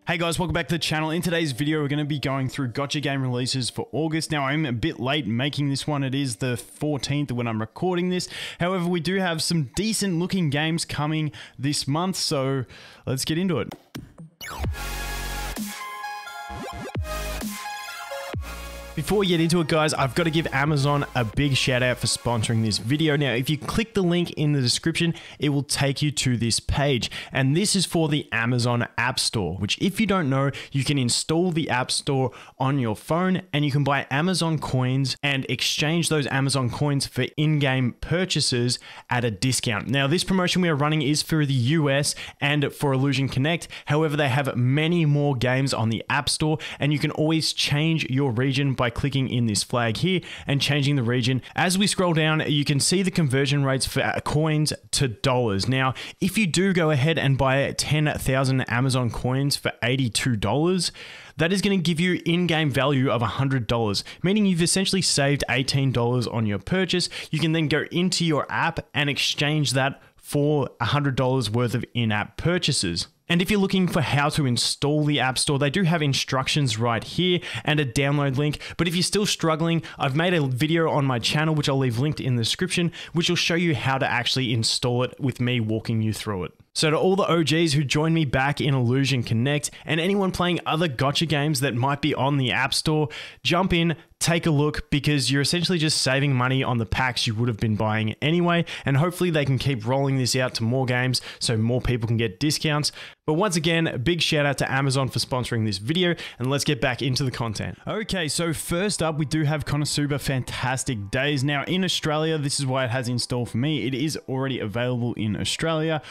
Hey guys, welcome back to the channel. In today's video, we're going to be going through Gacha game releases for August. Now, I'm a bit late making this one. It is the 14th when I'm recording this. However, we do have some decent looking games coming this month, so let's get into it. Before we get into it, guys, I've got to give Amazon a big shout out for sponsoring this video. Now, if you click the link in the description, it will take you to this page. And this is for the Amazon App Store, which if you don't know, you can install the App Store on your phone and you can buy Amazon coins and exchange those Amazon coins for in-game purchases at a discount. Now, this promotion we are running is for the US and for Illusion Connect. However, they have many more games on the App Store and you can always change your region by clicking in this flag here and changing the region. As we scroll down, you can see the conversion rates for coins to dollars. Now, if you do go ahead and buy 10,000 Amazon coins for $82, that is going to give you in-game value of $100, meaning you've essentially saved $18 on your purchase. You can then go into your app and exchange that for $100 worth of in-app purchases. And if you're looking for how to install the App Store, they do have instructions right here and a download link. But if you're still struggling, I've made a video on my channel, which I'll leave linked in the description, which will show you how to actually install it with me walking you through it. So to all the OGs who joined me back in Illusion Connect and anyone playing other Gacha games that might be on the App Store, jump in, take a look, because you're essentially just saving money on the packs you would have been buying anyway, and hopefully they can keep rolling this out to more games so more people can get discounts. But once again, a big shout out to Amazon for sponsoring this video, and let's get back into the content. Okay, so first up, we do have KonoSuba Fantastic Days. Now in Australia, this is why it has installed for me. It is already available in Australia.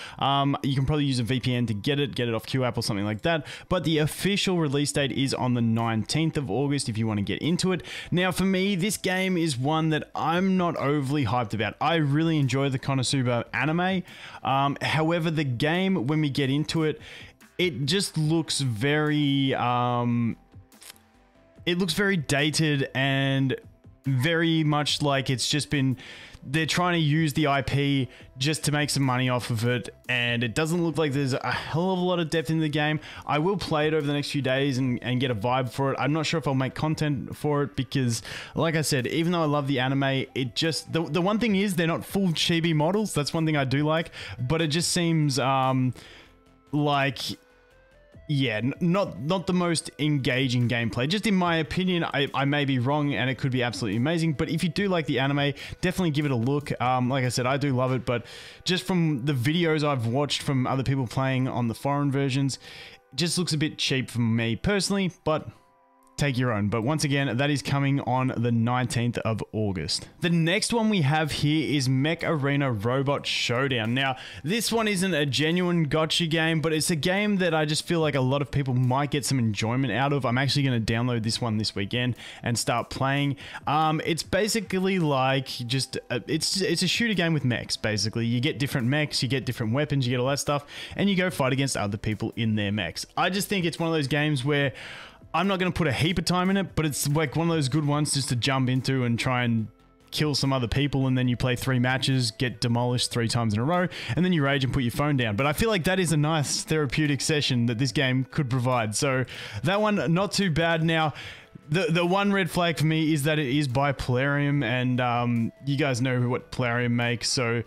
You can probably use a VPN to get it off QApp or something like that. But the official release date is on the 19th of August if you want to get into it. Now for me, this game is one that I'm not overly hyped about. I really enjoy the KonoSuba anime. However, the game, when we get into it, it just looks very, dated and very much like it's just been, they're trying to use the IP just to make some money off of it, and it doesn't look like there's a hell of a lot of depth in the game. I will play it over the next few days and get a vibe for it. I'm not sure if I'll make content for it because, like I said, even though I love the anime, it just, the one thing is they're not full chibi models. That's one thing I do like, but it just seems like, yeah, not the most engaging gameplay. Just in my opinion, I may be wrong and it could be absolutely amazing, but if you do like the anime, definitely give it a look. Like I said, I do love it, but just from the videos I've watched from other people playing on the foreign versions, it just looks a bit cheap for me personally, but take your own. But once again, that is coming on the 19th of August. The next one we have here is Mech Arena Robot Showdown. Now, this one isn't a genuine Gacha game, but it's a game that I just feel like a lot of people might get some enjoyment out of. I'm actually going to download this one this weekend and start playing. It's basically like just, it's a shooter game with mechs, basically. You get different mechs, you get different weapons, you get all that stuff, and you go fight against other people in their mechs. I just think it's one of those games where I'm not going to put a heap of time in it, but it's like one of those good ones just to jump into and try and kill some other people, and then you play 3 matches, get demolished 3 times in a row, and then you rage and put your phone down. But I feel like that is a nice therapeutic session that this game could provide. So that one, not too bad. Now, the one red flag for me is that it is by Plarium, and you guys know what Plarium makes, so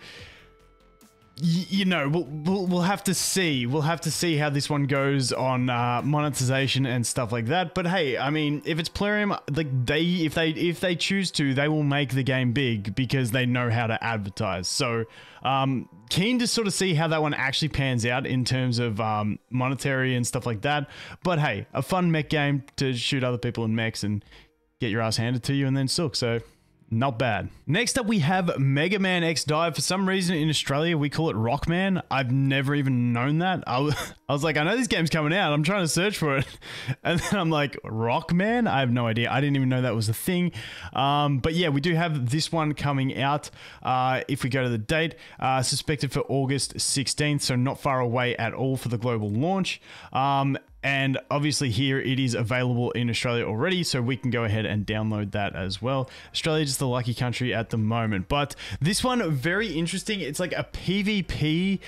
you know, we'll have to see. We'll have to see how this one goes on monetization and stuff like that. But hey, I mean, if it's Plarium, like if they choose to, they will make the game big because they know how to advertise. So keen to sort of see how that one actually pans out in terms of monetary and stuff like that. But hey, a fun mech game to shoot other people in mechs and get your ass handed to you and then sook. So not bad. Next up, we have MEGAMAN X DiVE. For some reason in Australia, we call it Rockman. I've never even known that. I was like, I know this game's coming out. I'm trying to search for it. And then I'm like, Rockman? I have no idea. I didn't even know that was a thing. But yeah, we do have this one coming out. If we go to the date, suspected for August 16th. So not far away at all for the global launch. And obviously here it is available in Australia already, so we can go ahead and download that as well. Australia just the lucky country at the moment. But this one, very interesting. It's like a PvP.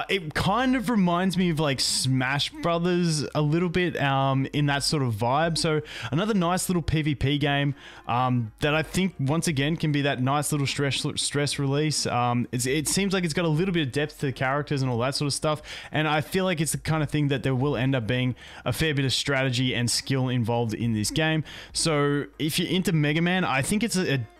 It kind of reminds me of like Smash Brothers a little bit in that sort of vibe. So another nice little PvP game that I think once again can be that nice little stress release. It seems like it's got a little bit of depth to the characters and all that sort of stuff. And I feel like it's the kind of thing that there will end up being a fair bit of strategy and skill involved in this game. So if you're into Mega Man, I think it's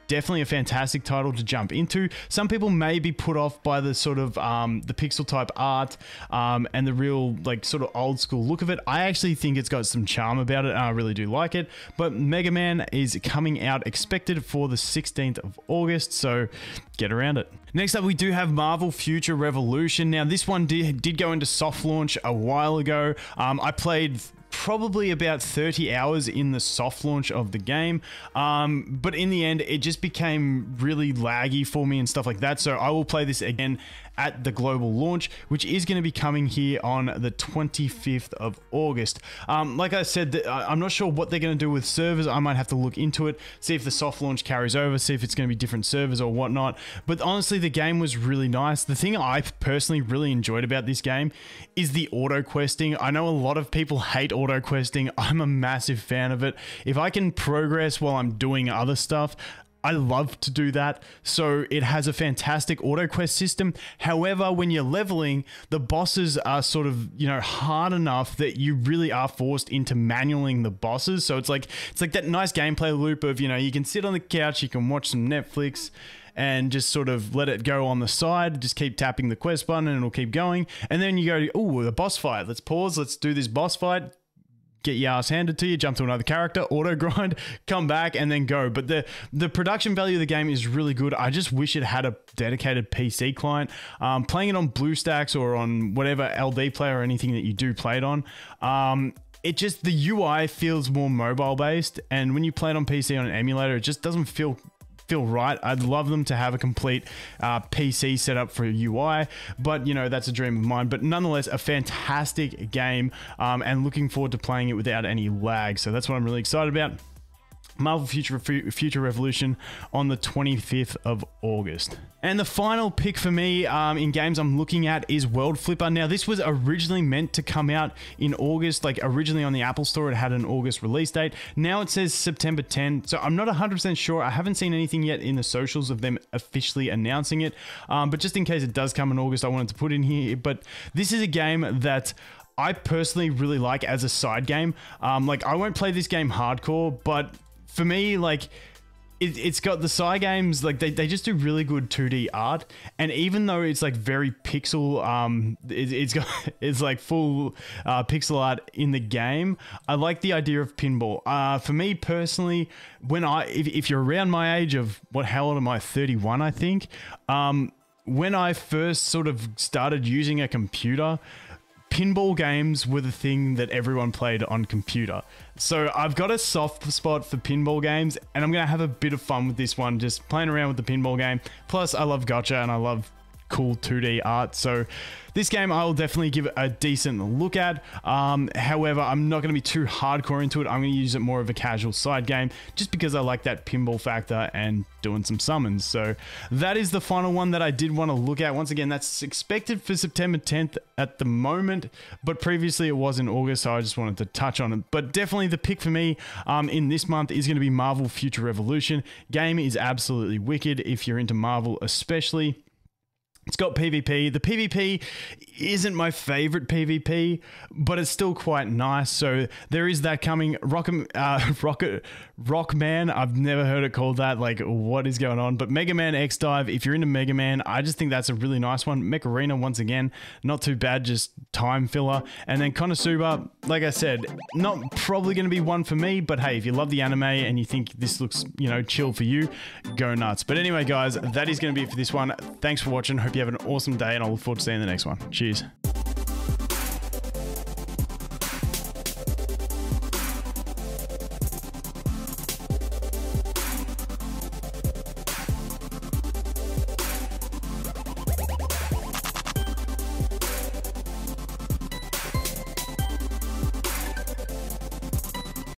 definitely a fantastic title to jump into. Some people may be put off by the sort of the pixel type art and the real like sort of old school look of it. I actually think it's got some charm about it and I really do like it. But Mega Man is coming out, expected for the 16th of August, so get around it. Next up, we do have Marvel Future Revolution. Now this one did go into soft launch a while ago. I played probably about 30 hours in the soft launch of the game, but in the end it just became really laggy for me and stuff like that, so I will play this again at the global launch, which is going to be coming here on the 25th of August. Like I said, I'm not sure what they're going to do with servers. I might have to look into it, see if the soft launch carries over, see if it's going to be different servers or whatnot. But honestly, the game was really nice. The thing I personally really enjoyed about this game is the auto questing. I know a lot of people hate auto questing. I'm a massive fan of it. If I can progress while I'm doing other stuff, I love to do that. So it has a fantastic auto quest system. However, when you're leveling, the bosses are sort of, you know, hard enough that you really are forced into manualing the bosses. So it's like that nice gameplay loop of, you know, you can sit on the couch, you can watch some Netflix and just sort of let it go on the side, just keep tapping the quest button and it'll keep going. And then you go, oh, the boss fight, let's pause, let's do this boss fight. Get your ass handed to you, jump to another character, auto grind, come back, and then go. But the production value of the game is really good. I just wish it had a dedicated PC client. Playing it on BlueStacks or on whatever LD player or anything that you do play it on, it just, the UI feels more mobile based, and when you play it on PC on an emulator, it just doesn't feel right. I'd love them to have a complete PC setup for UI, but you know, that's a dream of mine. But nonetheless, a fantastic game, and looking forward to playing it without any lag. So that's what I'm really excited about. Marvel Future Revolution on the 25th of August. And the final pick for me in games I'm looking at is World Flipper. Now, this was originally meant to come out in August, like originally on the Apple Store, it had an August release date. Now it says September 10, so I'm not 100% sure. I haven't seen anything yet in the socials of them officially announcing it, but just in case it does come in August, I wanted to put in here. But this is a game that I personally really like as a side game. Like, I won't play this game hardcore, but for me, like, it's got the side games, like they just do really good 2D art, and even though it's like very pixel, it's like full pixel art in the game, I like the idea of pinball. For me personally, when if you're around my age of, how old am I? 31, I think. When I first sort of started using a computer, pinball games were the thing that everyone played on computer. So I've got a soft spot for pinball games, and I'm going to have a bit of fun with this one, just playing around with the pinball game. Plus, I love Gacha and I love cool 2D art. So this game I will definitely give it a decent look at. However, I'm not going to be too hardcore into it. I'm going to use it more of a casual side game, just because I like that pinball factor and doing some summons. So that is the final one that I did want to look at. Once again, that's expected for September 10th at the moment, but previously it was in August, so I just wanted to touch on it. But definitely the pick for me in this month is going to be Marvel Future Revolution. Game is absolutely wicked if you're into Marvel especially. It's got PvP. The PvP isn't my favorite PvP, but it's still quite nice. So there is that coming. Rockman, I've never heard it called that. Like, what is going on? But MEGAMAN X DiVE, if you're into Mega Man, I just think that's a really nice one. Mech Arena, once again, not too bad, just time filler. And then KonoSuba, like I said, not probably going to be one for me, but hey, if you love the anime and you think this looks, you know, chill for you, go nuts. But anyway, guys, that is going to be it for this one. Thanks for watching. Hope you have an awesome day, and I'll look forward to seeing you in the next one. Cheers.